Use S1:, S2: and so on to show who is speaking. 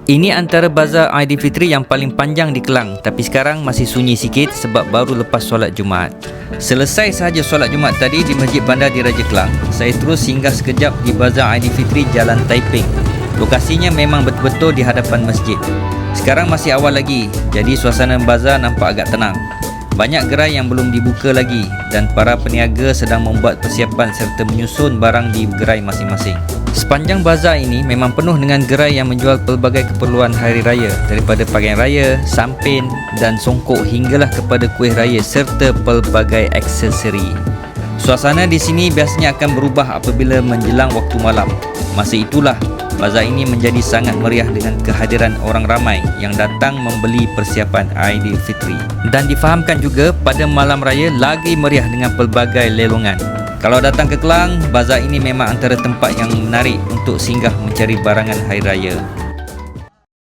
S1: Ini antara bazar Aidilfitri yang paling panjang di Kelang, tapi sekarang masih sunyi sikit sebab baru lepas solat Jumaat. Selesai sahaja solat Jumaat tadi di Masjid Bandar Diraja Kelang, saya terus singgah sekejap di bazar Aidilfitri Jalan Taiping. Lokasinya memang betul-betul di hadapan masjid. Sekarang masih awal lagi, jadi suasana bazar nampak agak tenang. Banyak gerai yang belum dibuka lagi dan para peniaga sedang membuat persiapan serta menyusun barang di gerai masing-masing. Sepanjang bazar ini memang penuh dengan gerai yang menjual pelbagai keperluan hari raya, daripada pakaian raya, sampin dan songkok hinggalah kepada kuih raya serta pelbagai aksesori. Suasana di sini biasanya akan berubah apabila menjelang waktu malam. Masa itulah bazar ini menjadi sangat meriah dengan kehadiran orang ramai yang datang membeli persiapan Aidilfitri. Dan difahamkan juga pada malam raya lagi meriah dengan pelbagai lelongan. Kalau datang ke Kelang, bazar ini memang antara tempat yang menarik untuk singgah mencari barangan hari raya.